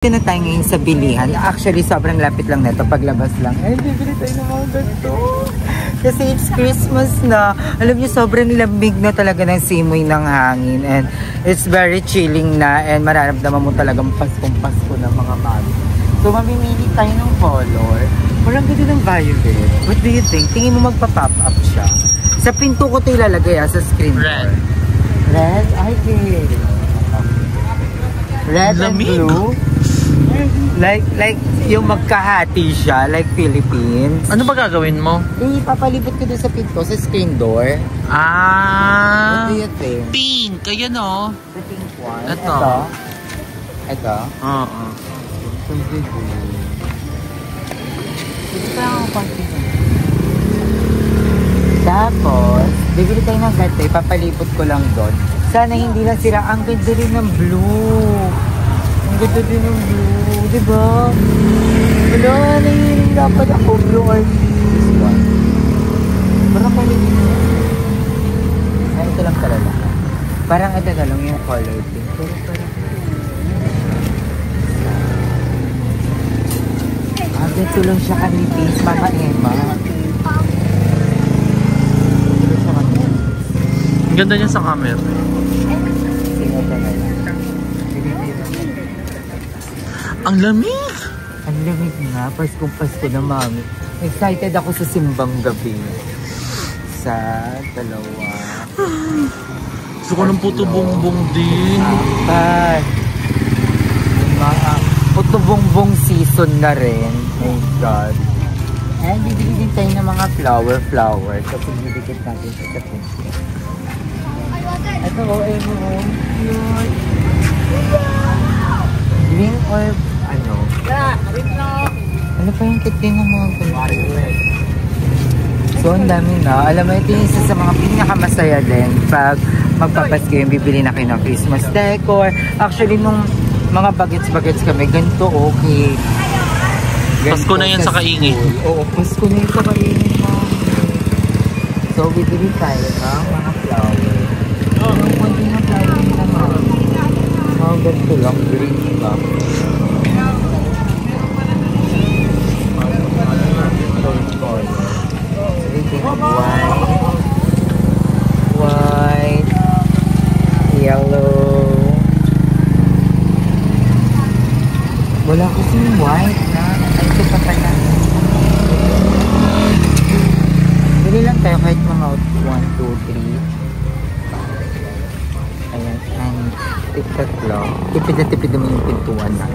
Dito na tayo ngayon sa bilihan. Actually, sobrang lapit lang nito. Paglabas lang. Ay, bibili tayo ng mga ganito. Kasi it's Christmas na. Alam niyo, sobrang lamig na talaga ng simoy ng hangin. And it's very chilling na. And mararamdaman mo talagang Paskong-Pasko ng mga mami. So, mamimili tayo ng color. Parang ganda ng violet. What do you think? Tingin mo magpa-pop up siya. Sa pinto ko ito ilalagay sa screen. Red. Red? Ay, okay. Red and blue. Like yung magkahati siya, like Philippines. Ano ba gagawin mo? Papalibot ko doon sa pinto, sa screen door. What do you think? Pink! Ayan o. The pink one. Ito. Ito? Oo. Tapos, bibili tayo ng gante, papalibot ko lang doon. Sana hindi lang sila, ang ganda rin ng blue. Ang ganda din ng blue, diba? Wala, nahihiling dapat ako blue or this one. Parang palibot mo. Ay, ito lang talaga. Parang ito na lang yung color pink. Pero parang... Dito lang siya kanipis, Mama Emma. Ang ganda niya sa camera. Ang lamig! Ang lamig nga, Paskong-Pasko na mami. Excited ako sa simbang gabi. Sa dalawa. Gusto ko ng puto bongbong din. Apat. Yung mga puto bongbong season na rin. Oh my God. And bibili din tayo ng mga flower. Kasi bibigit natin sa pinto. Ito o, cute. Green or ano? Ano pa yung kit din ng mga ganito? So, ang dami na. Alam mo, ito yung isa sa mga pinakamasaya din pag magpapasko yung bibili na kayo ng Christmas decor. Actually, nung mga bagets kami, ganito okay. Ganito, Pasko na yun sa kaingin. Oo, Pasko na yun sa kaingin mo. So, bibili tayo ng mga flower. Yung konti ng flower nila naman. Mga ganito lang, green lang. White, yellow. Wala kasing white na. Ay, ito pa pala. Bili lang tayo kahit mga 1, 2, 3. Ayan, ang tatlo. Tipid na tipid naman yung pintuan na.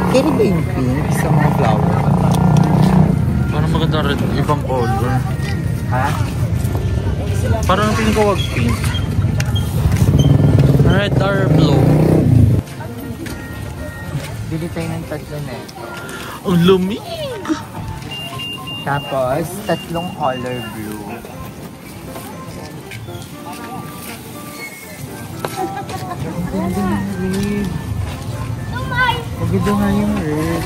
Kaya ba yung pink sa mga flower? Parang maganda red, ibang color. Ha? Parang pink ko wag pink. Red or blue. Bili tayo ng tatlo na ito. Ang lamig! Tapos, tatlong color blue. Ang ganda ng red. Ang ganda nga yung red.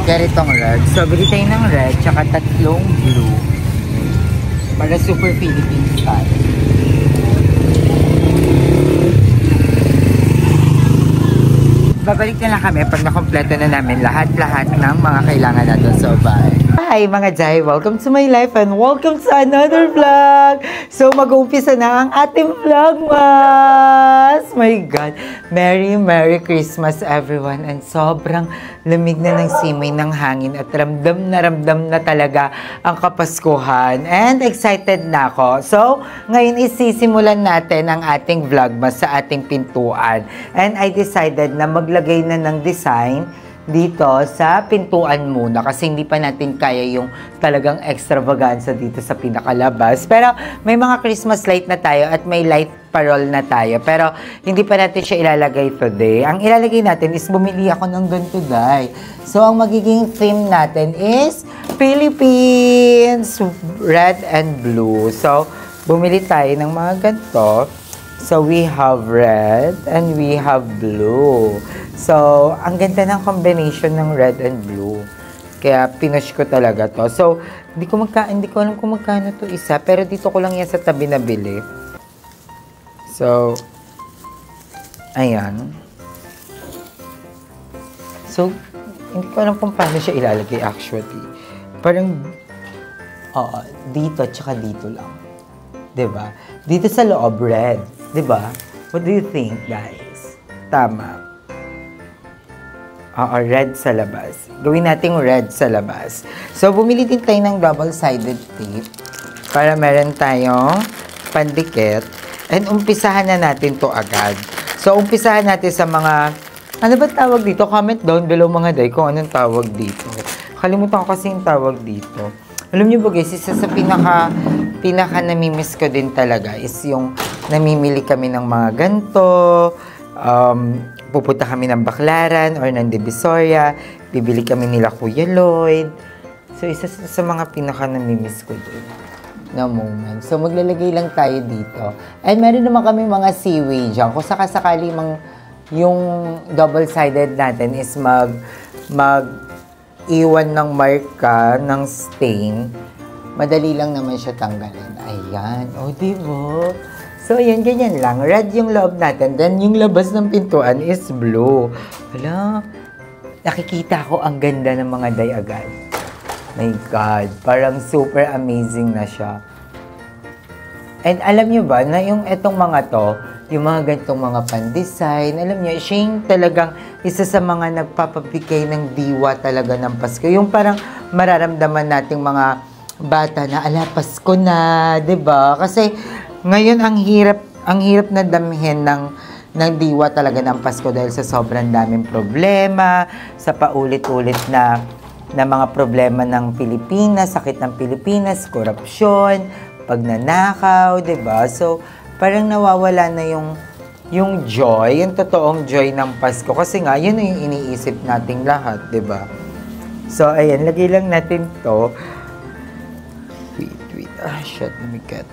Garitong red. So, bili tayo ng red, tsaka tatlong blue. Para super Philippine style. Babalik na lang kami pag nakompleto na namin lahat-lahat ng mga kailangan natin. So, bye! Hi mga Jai! Welcome to my life and welcome to another vlog! So, mag-uumpisa na ang ating vlogmas! My God! Merry Christmas everyone! And sobrang lamig na ng simoy ng hangin at ramdam na talaga ang Kapaskuhan. And excited na ako. So, ngayon isisimulan natin ang ating vlogmas sa ating pintuan. And I decided na maglagay na ng design dito sa pintuan muna kasi hindi pa natin kaya yung talagang extravaganza dito sa pinakalabas. Pero may mga Christmas light na tayo at may light parol na tayo. Pero hindi pa natin siya ilalagay today. Ang ilalagay natin is bumili ako ng ganito, Day. So, ang magiging theme natin is Philippines, red and blue. So, bumili tayo ng mga ganito. So, we have red and we have blue. So, ang ganda ng combination ng red and blue. Kaya, pinush ko talaga to. So, hindi ko alam kung magkano to isa. Pero dito ko lang yan sa tabi nabili. So, ayan. So, hindi ko alam kung paano siya ilalagay actually. Parang, oo, dito tsaka dito lang. Diba? Dito sa loob, red. Diba? What do you think, guys? Tama. Oo, red sa labas. Gawin natin red sa labas. So, bumili din tayo ng double-sided tape para meron tayong pandikit. And umpisahan na natin to agad. So, umpisahan natin sa mga, ano ba tawag dito? Comment down below mga day kung anong tawag dito. Kalimutan ko kasi yung tawag dito. Alam niyo ba guys, isa sa pinaka namimiss ko din talaga is yung namimili kami ng mga ganito, pupunta kami ng Baclaran or ng Divisoria, bibili kami nila Kuya Lloyd. So, isa sa mga pinaka namimiss ko din na moment. So, maglalagay lang tayo dito. And meron naman kami mga seaway dyan. Kung sakasakali yung double-sided natin is iwan ng marka, ng stain, madali lang naman siya tanggalin. Ayan. O, diba? So, ayan, ganyan lang. Red yung loob natin. Then, yung labas ng pintuan is blue. Wala. Nakikita ko ang ganda ng mga day agad. My God. Parang super amazing na siya. And alam nyo ba, na yung etong mga to, yung mga ganitong mga pan-design, alam nyo, siya yung talagang isa sa mga nagpapabigay ng diwa talaga ng Pasko. Yung parang mararamdaman nating mga bata na, ala, Pasko na, 'di ba? Kasi ngayon ang hirap na damhin ng diwa talaga ng Pasko dahil sa sobrang daming problema, sa paulit-ulit na mga problema ng Pilipinas, sakit ng Pilipinas, korupsyon, pagnanakaw, 'di ba? So parang nawawala na yung joy, yung totoong joy ng Pasko kasi nga yun yung iniisip nating lahat, 'di ba? So ayan, lagay lang natin 'to. Wait. Shit, let me get.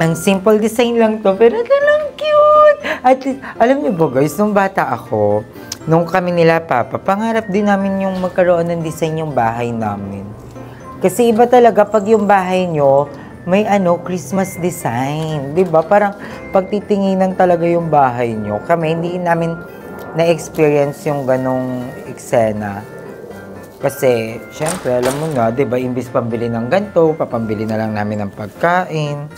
Ang simple design lang to, pero talagang cute! At alam niyo ba guys, nung bata ako, nung kami nila Papa, pangarap din namin yung magkaroon ng design yung bahay namin. Kasi iba talaga pag yung bahay nyo, may Christmas design. 'Di ba? Parang pagtitinginan talaga yung bahay nyo. Kami, hindi namin na-experience yung ganong eksena. Kasi, syempre, alam mo nga, 'di ba, imbis pambili ng ganito, papambili na lang namin ng pagkain.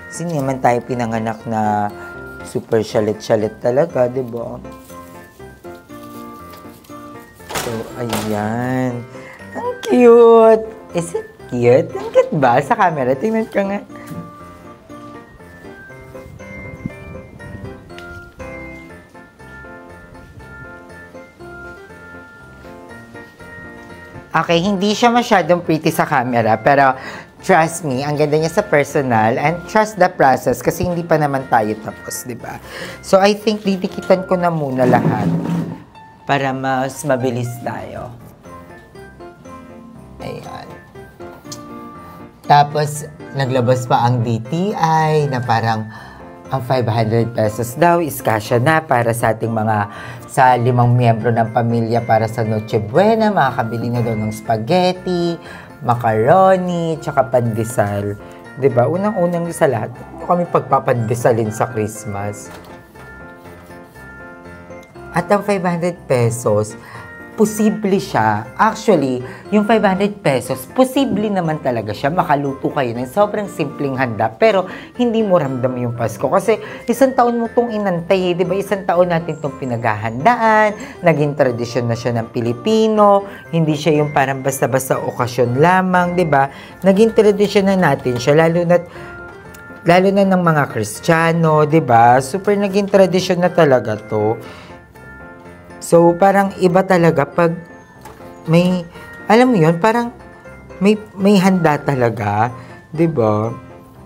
Kasi naman tayo pinanganak na super shalit-shalit talaga, 'di ba? So, ayan. Ang cute! Is it cute? Ang cute ba? Sa camera, tingnan ka nga. Okay, hindi siya masyadong pretty sa camera, pero trust me, ang ganda niya sa personal, and trust the process kasi hindi pa naman tayo tapos, di ba? So, I think didikitan ko na muna lahat para mas mabilis tayo. Ayan. Tapos, naglabas pa ang DTI na parang ang 500 pesos daw is kasya na para sa ating sa 5 miyembro ng pamilya para sa Noche Buena, makakabili na daw ng spaghetti, macaroni, tsaka pandesal. 'Di ba? Unang-unang sa lahat, kami pagpapandesalin sa Christmas. At ang 500 pesos, posible siya. Actually, yung 500 pesos, posible naman talaga siya. Makaluto kayo ng sobrang simpleng handa, pero hindi mo ramdam yung Pasko. Kasi isang taon mo itong inantay, di ba? Isang taon natin itong pinaghahandaan, naging tradisyon na siya ng Pilipino, hindi siya yung parang basta-basta okasyon lamang, di ba? Naging tradisyon na natin siya, lalo na ng mga Kristiyano, di ba? Super naging tradisyon na talaga to. So, parang iba talaga pag may, alam mo yun, parang may handa talaga, 'di ba?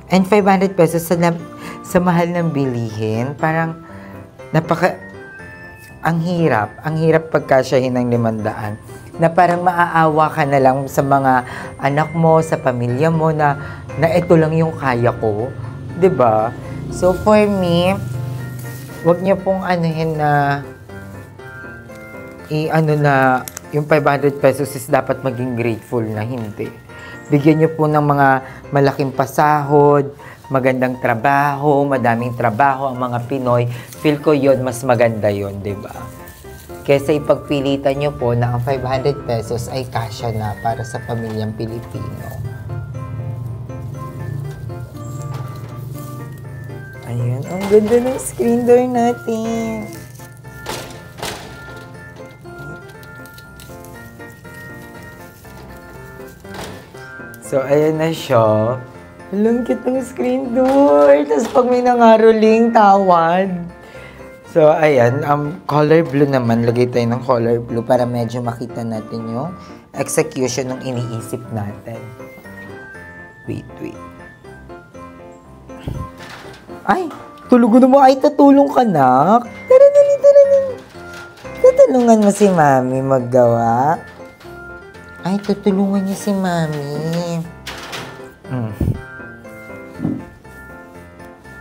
And 500 pesos sa mahal ng bilihin, parang ang hirap pagkasyahin ng 500. Na parang maaawa ka na lang sa mga anak mo, sa pamilya mo na ito lang yung kaya ko, 'di ba? So, for me, wag niyo pong anuhin na yung 500 pesos is dapat maging grateful na, hindi. bigyan nyo po ng mga malaking pasahod, magandang trabaho, madaming trabaho ang mga Pinoy. Feel ko yun, mas maganda yun, di ba? Kesa ipagpilitan nyo po na ang 500 pesos ay kasya na para sa pamilyang Pilipino. Ayan, ang ganda ng screen door natin. So, ayan na siya. Walang cute ng screen door. Tapos pag may nangaroling, tawad. So, ayan. Color blue naman. Lagay tayo ng color blue para medyo makita natin yung execution ng iniisip natin. Wait. Ay! Tulugo na mo. Ay, tutulong ka, nak. Tara. Tutulungan mo si Mami maggawa. Ay, tutulungan niya si Mami.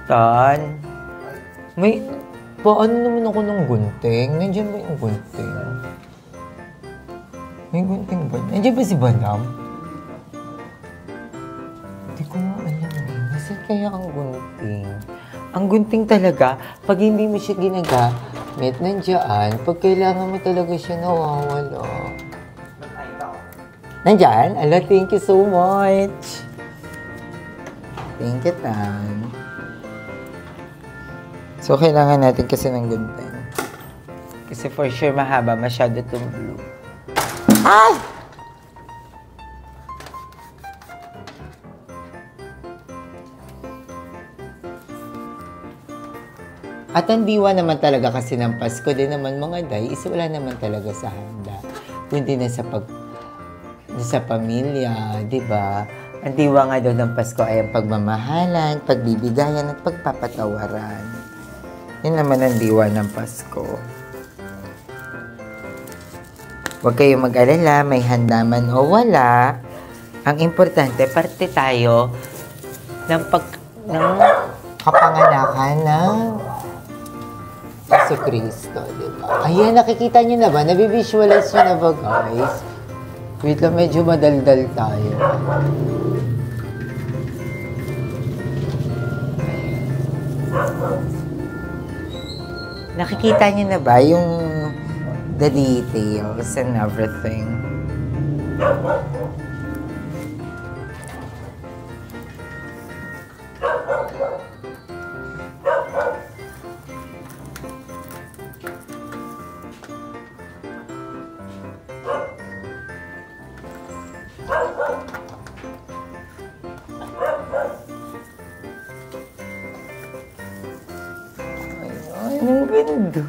Tan, may, paano naman ako ng gunting? Nandiyan ba yung gunting? May gunting ba? Nandiyan ba si Banam? Hindi ko nga alam eh. Nasaan kaya ang gunting? Ang gunting talaga, pag hindi mo siya ginagamit, nandiyan, pag kailangan mo talaga siya nawawala. Nandiyan? Ala, thank you so much. Thank you, Tan. So, kailangan natin kasi ng gunting. Kasi for sure, mahaba. Masyado itong blue. Ah! At ang diwa naman talaga kasi ng Pasko din naman mga day, is wala naman talaga sa handa. Kundi na sa pamilya, di ba? Ang diwa nga daw ng Pasko ay ang pagmamahalan, pagbibigayan at pagpapatawaran. Yan naman ang diwa ng Pasko. Huwag kayong mag-alala, may handa man o wala. Ang importante, parte tayo ng kapanganakan ng Jesu Cristo, di ba? Ayan, nakikita nyo na ba? Nabivisualize nyo na ba, guys? Wait lang, medyo madaldal tayo. Nakikita niyo na ba yung the details and everything? Ang ganda!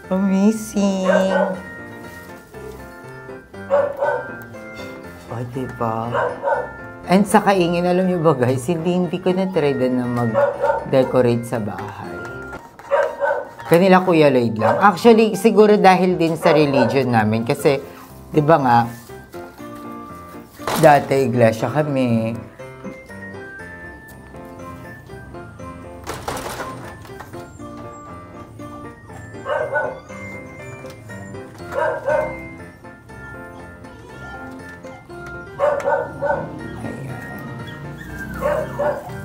Amazing! O, diba? And sa kaingin, alam niyo ba guys, hindi ko na-try na mag-decorate sa bahay. Kanila Kuya Lloyd lang. Actually, siguro dahil din sa religion namin. Kasi, di ba nga, dati iglesia kami.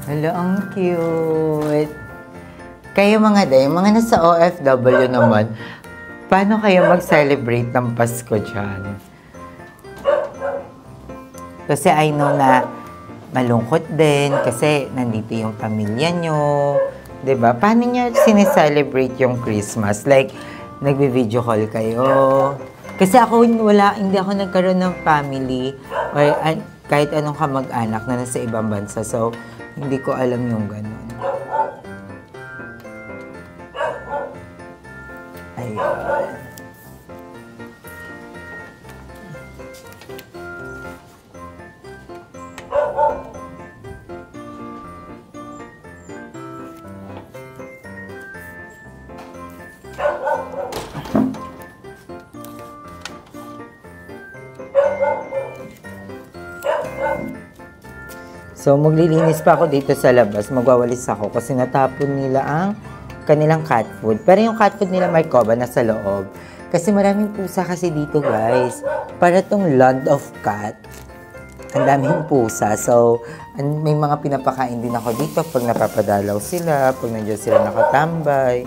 Hala, ang cute. Kayo mga day, mga nasa OFW naman, paano kayo mag-celebrate ng Pasko dyan? Kasi I know na malungkot din kasi nandito yung pamilya nyo. Diba? Paano nyo sineselebrate yung Christmas? Like, nagbe-video call kayo. Kasi ako, hindi ako nagkaroon ng family or kahit anong kamag-anak na nasa ibang bansa. So, hindi ko alam yung ganun. Ayan. So, maglilinis pa ako dito sa labas. Magwawalis ako kasi natapon nila ang kanilang cat food. Pero yung cat food nila may coba na sa loob. Kasi maraming pusa kasi dito, guys. Para tong land of cat. Ang daming pusa. So, may mga pinapakain din ako dito pag napapadalaw sila, pag nandiyan sila nakatambay.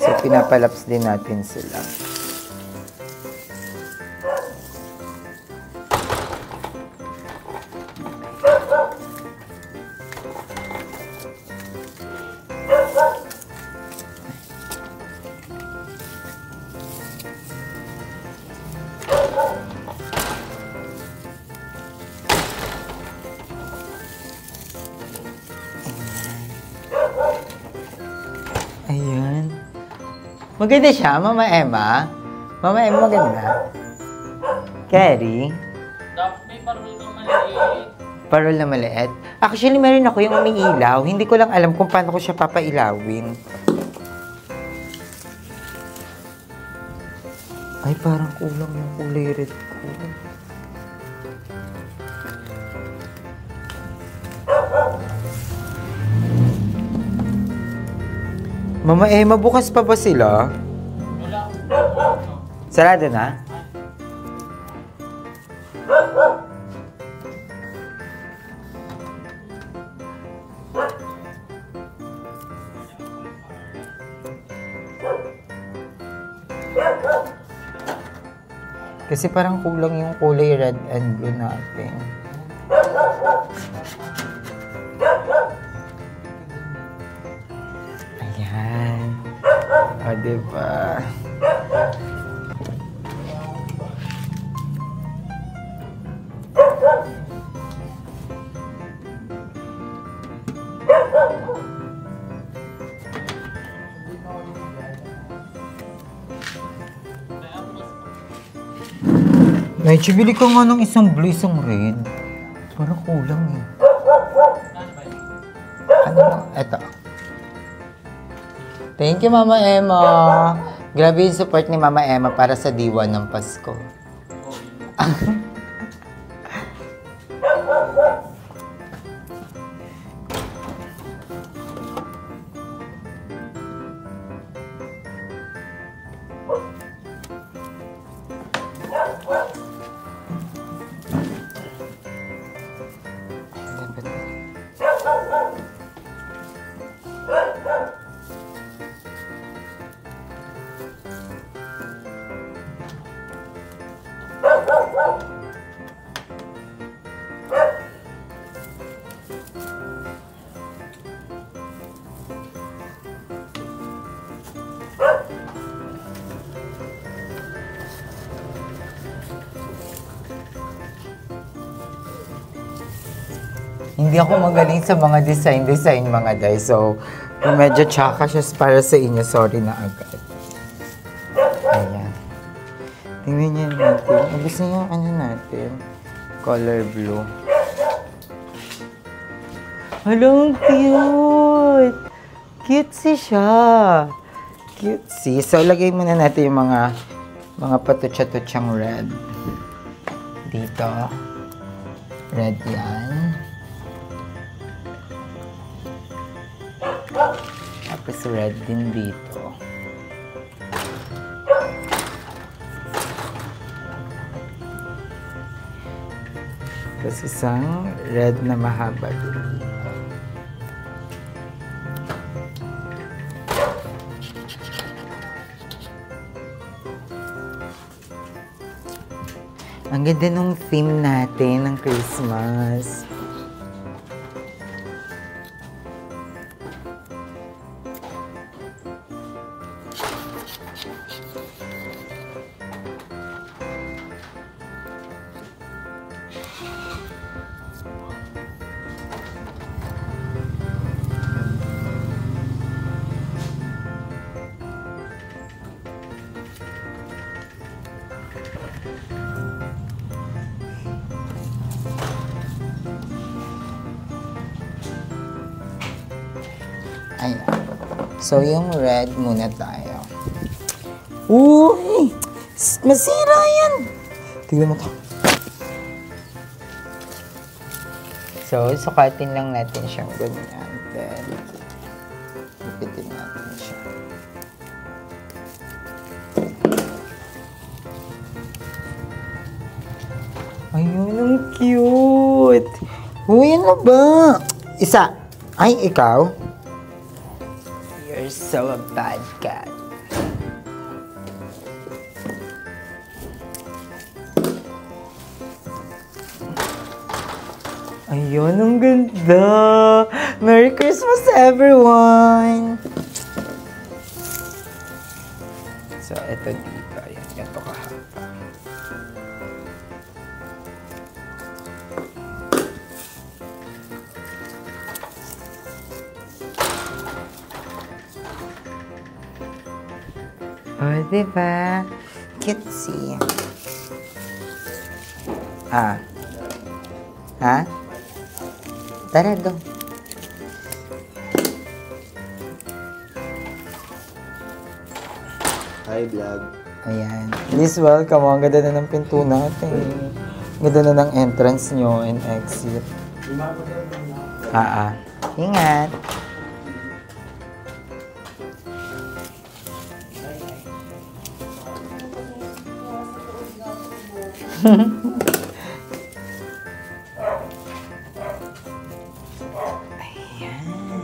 So, pinapalaps din natin sila. Ayan. Maganda siya, Mama Emma. Mama Emma, maganda. Carrie? May parol na maliit. Parol na maliit? Actually, meron ako yung umiilaw. Hindi ko lang alam kung paano ko siya papailawin. Ay, parang kulang yung kulay red ko. Mama Emma, bukas pa ba sila? Wala. Sarado na? Kasi parang kulang yung kulay red and blue natin. Ayan. O, diba? Medyo bili ko nga ng isang blue, isang red. Parang kulang eh. Ano? Eto. Thank you, Mama Emma. Grabe yung support ni Mama Emma para sa diwa ng Pasko. Hindi ako magaling sa mga design mga day. So, kung medyo tsaka siya para sa inyo, sorry na agad. Ayan. Tingnan niyo natin. Gusto niyo ano natin? Color blue. Hello, cute! Cutesy siya. Cutesy. So, lagay muna natin yung mga patutsa-tutsang red. Dito. Red yan. Tapos red din dito. Tapos isang red na mahaba din. Ang ganda nung theme natin ng Christmas. Ayan. So, yung red muna tayo. Uy! Masira yan! Tignan mo to. So, sukatin lang natin siyang ganyan. Then, ipitin natin siya. Ayun, ang cute. Uy, ano ba? Isa. Ay, ikaw? You're so a bad cat. Ayun, ang ganda. Merry Christmas, everyone. So, eto dito. Ayan, ganito kahaba. Oh, diba? Cutesy. Ah. Ha? Tara daw. Hi, vlog. Ayan. Please welcome. Ang ganda na ng pinto natin. Ganda na ng entrance nyo and exit. Ingat.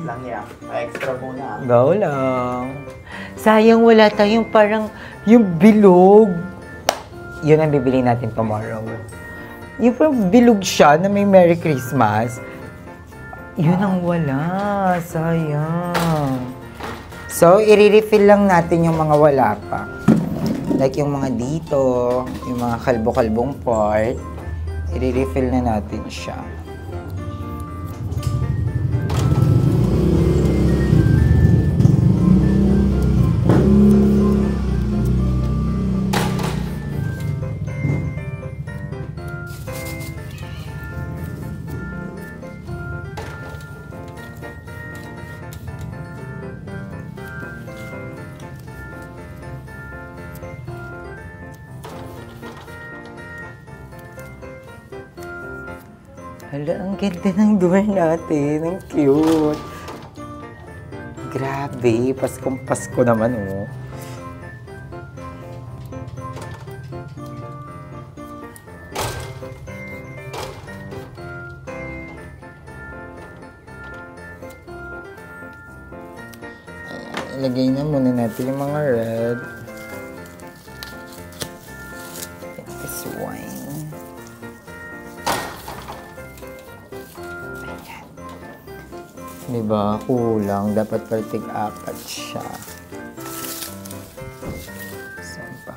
Lang yan. Extra muna. Go lang. Sayang wala tayong parang yung bilog. Yun ang bibili natin tomorrow. Yung parang bilog siya na may Merry Christmas. Yun ang wala. Sayang. So, i-refill lang natin yung mga wala pa. Like yung mga dito, yung mga kalbo-kalbong part. I-refill na natin siya. Hala, ang ganda ng door natin. Ang cute. Grabe, Paskong Pasko naman, oh. Ayan, ilagay na muna natin yung mga red. This wine. Diba? Kulang. Dapat partig apat siya. Saan pa?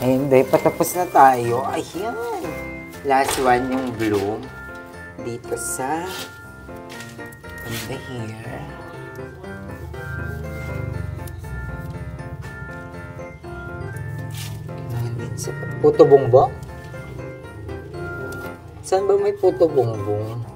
Ay, hindi. Patapos na tayo. Ayan. Last one yung bloom. Dito sa under here. Ayan din sa puto bongbong. Saan ba may puto bongbong?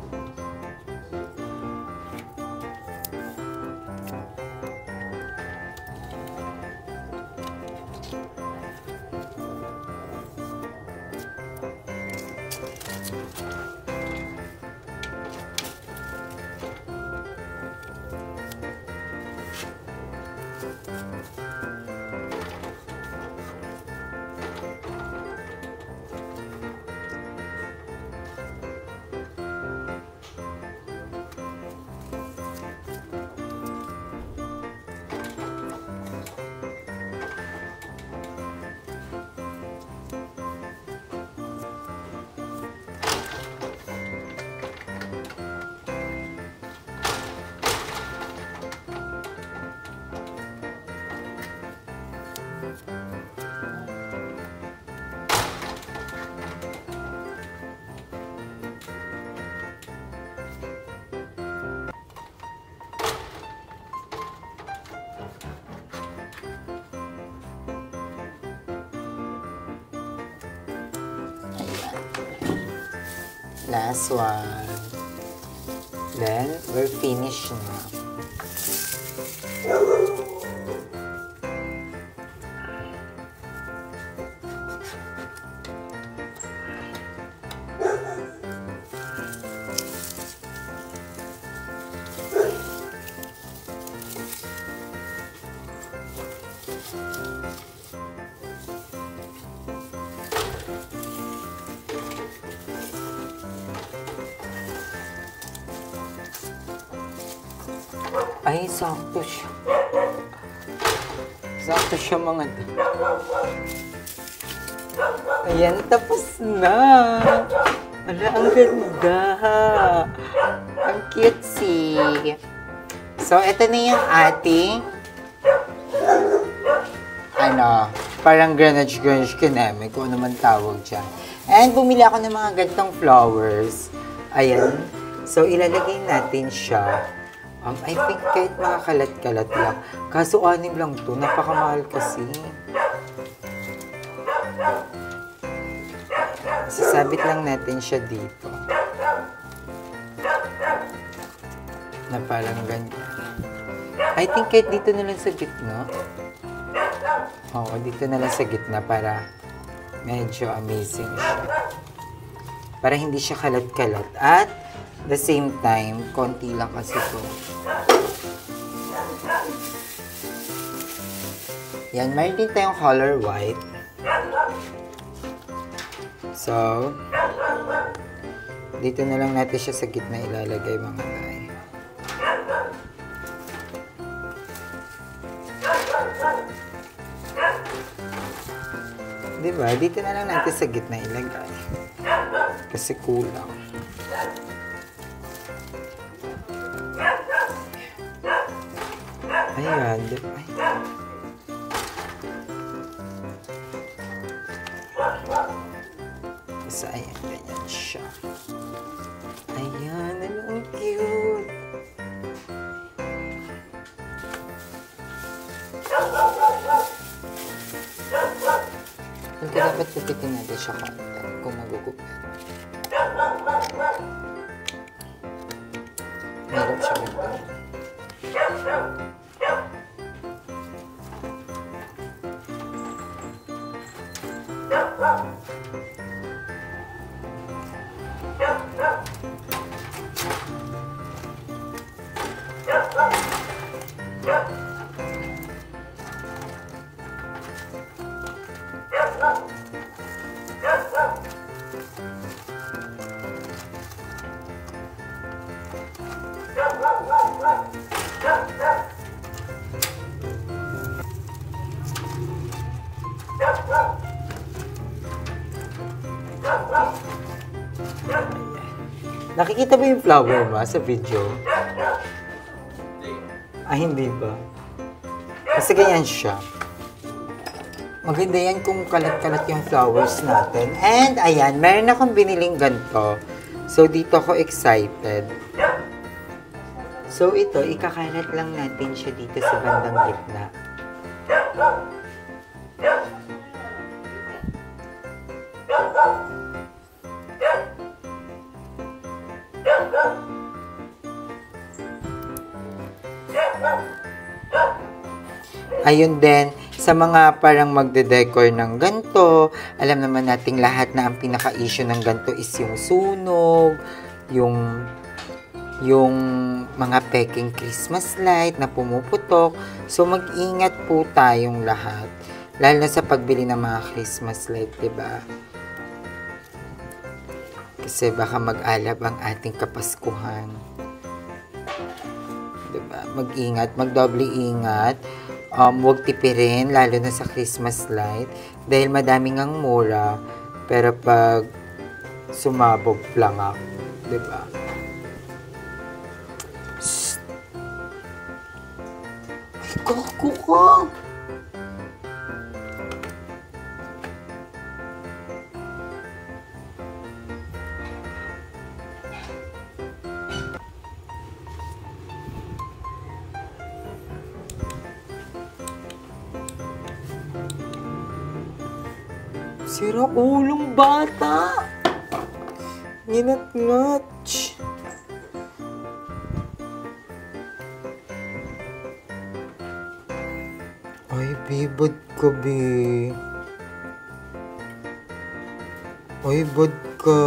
Last one. Then, we're finished na. Ay, sakto siya. Sakto siya mga to. Ayan, tapos na. Ala, ang ganda. Ang cutesy. So, ito na yung ating parang granage ka namin, kung ano man tawag dyan. And bumili ako ng mga gantong flowers. Ayan. So, ilalagay natin siya. I think kahit mga kalat-kalat lang. Kaso 6 lang to. Napakamahal kasi. Sasabit lang natin siya dito. Na parang ganyan. I think kahit dito na lang sa gitna. Oo, dito na lang sa gitna para medyo amazing siya. Para hindi siya kalat-kalat. At the same time, konti lang kasi to. Yan, mayroon din tayong color white. So, dito na lang natin siya sa gitna ilalagay mga tay. Diba? Dito na lang natin sa gitna ilagay. Kasi kulang. Ayan, diba? So, ayan, ganyan siya. Ayan, ang cute. Hindi dapat pupitin natin siya konti kung magugupit. Mahirap siya ganito. Nakikita ba yung flower mo sa video? Ah, hindi ba? Kasi ganyan siya. Maganda yan kung kalat-kalat yung flowers natin. And ayan, meron akong biniling ganito. So dito ako excited. So ito, ikakalat lang natin siya dito sa bandang gitna. Ayun din, sa mga parang magde-decor ng ganito, alam naman nating lahat na ang pinaka-issue ng ganito is yung sunog, yung mga peking Christmas light na pumuputok. So, mag-ingat po tayong lahat. Lalo na sa pagbili ng mga Christmas light, diba? Kasi baka mag-alab ang ating kapaskuhan. Diba? Mag-ingat, mag-doble ingat. Huwag tipirin, lalo na sa Christmas light. Dahil madaming ang mura. Pero pag sumabog lang ako. Diba? Shhh! Ay, kaku ka! Sira ulong bata. Nginat-ngat. Ay, bibad ka, be. Ay, bad ka.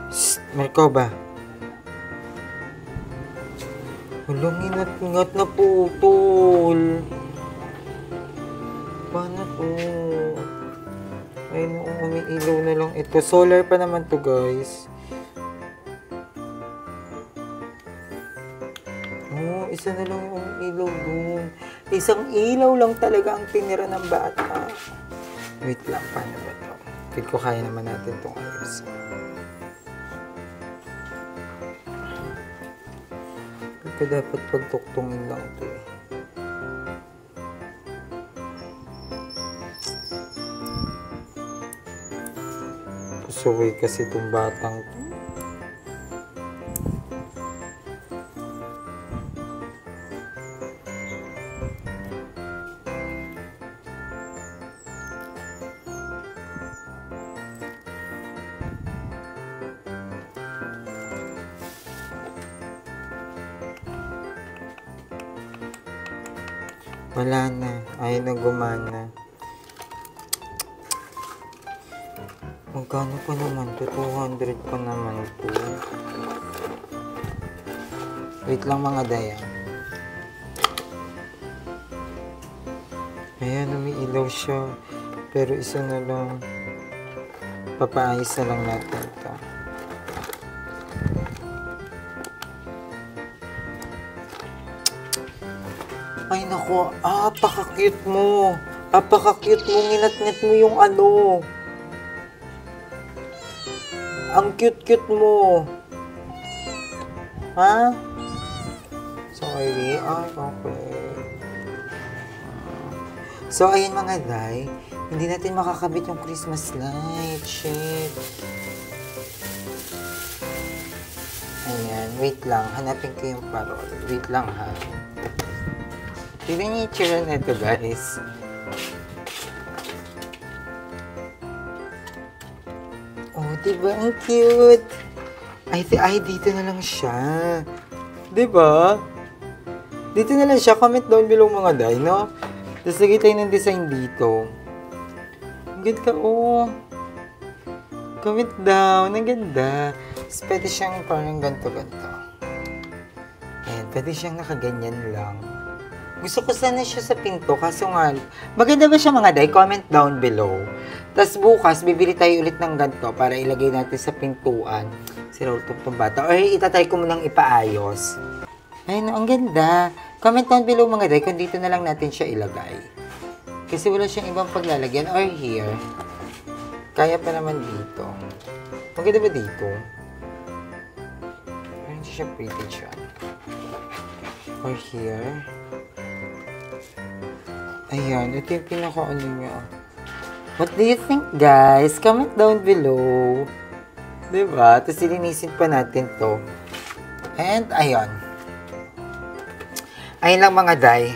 Shhh, Marco ba? Walang ingat-ingat na putol. Paano to? Ay, noong may ilaw na lang ito. Solar pa naman to, guys. Oh, isa na lang yung ilaw doon. Isang ilaw lang talaga ang tinira ng bata. Wait lang, paano ba ito? Feel ko kaya naman natin itong ayos. Ito dapat pagtuktungin lang ito eh. Pasaway kasi itong batang to. Wala na. Ayaw na gumana. Magkano pa naman to? 200 pa naman to. Wait lang mga daya. Ayan, umiilaw siya. Pero isa na lang. Papaayos na lang natin ito. Ay naku, apaka-cute mo. Apaka-cute mo, nginat-ngat mo yung ano. Ang cute-cute mo. Ha? Sorry. Ay, okay. So, ayun mga day, hindi natin makakabit yung Christmas light. Shit. Ayan, wait lang. Hanapin ko yung parol. Wait lang, ha. Tignan niyo yung tsura na ito, guys. Oh, diba? Ang cute. Ay, dito na lang siya. Diba? Dito na lang siya. Comment down below mga day, no? Tapos lagay tayo ng design dito. Ang ganda, oh. Comment down. Ang ganda. Tapos pwede siyang parang ganto-ganto. Ayan, pwede siyang nakaganyan lang. Gusto ko sana siya sa pinto, kaso nga, maganda ba siya mga day? Comment down below. Tapos bukas, bibili tayo ulit ng ganito para ilagay natin sa pintuan. Si Raul itong bata. Or itatry ko munang ipaayos. Ayun, ang ganda. Comment down below mga day kung dito na lang natin siya ilagay. Kasi wala siyang ibang paglalagyan. Or here. Kaya pa naman dito. Maganda ba dito? Ayun siya pretty siya. Or here. Ayan, ito yung pinaka-ano niya. What do you think, guys? Comment down below. Diba? Tapos silinisin pa natin to. And, ayun. Ayun lang mga day.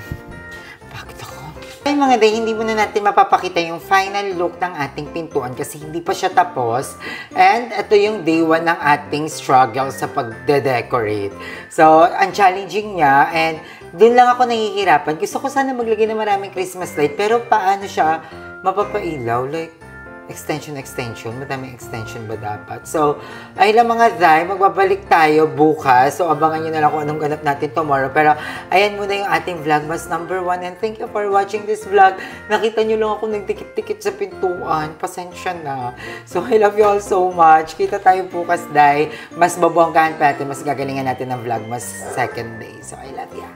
Bakit ako? Ayun mga day, hindi muna natin mapapakita yung final look ng ating pintuan kasi hindi pa siya tapos. And, ito yung day 1 ng ating struggle sa pagde-decorate. So, ang challenging niya and doon lang ako nahihirapan. Gusto ko sana maglagay ng maraming Christmas light, pero paano siya mapapailaw? Like, extension. Madaming extension ba dapat? So, ay lang mga day, magbabalik tayo bukas. So, abangan nyo na lang kung anong ganap natin tomorrow. Pero, ayan muna yung ating Vlogmas number 1. And thank you for watching this vlog. Nakita nyo lang ako nagdikit-dikit sa pintuan. Pasensya na. So, I love you all so much. Kita tayo bukas, day. Mas babonggahan pa natin. Mas gagalingan natin ng Vlogmas second day. So, I love you.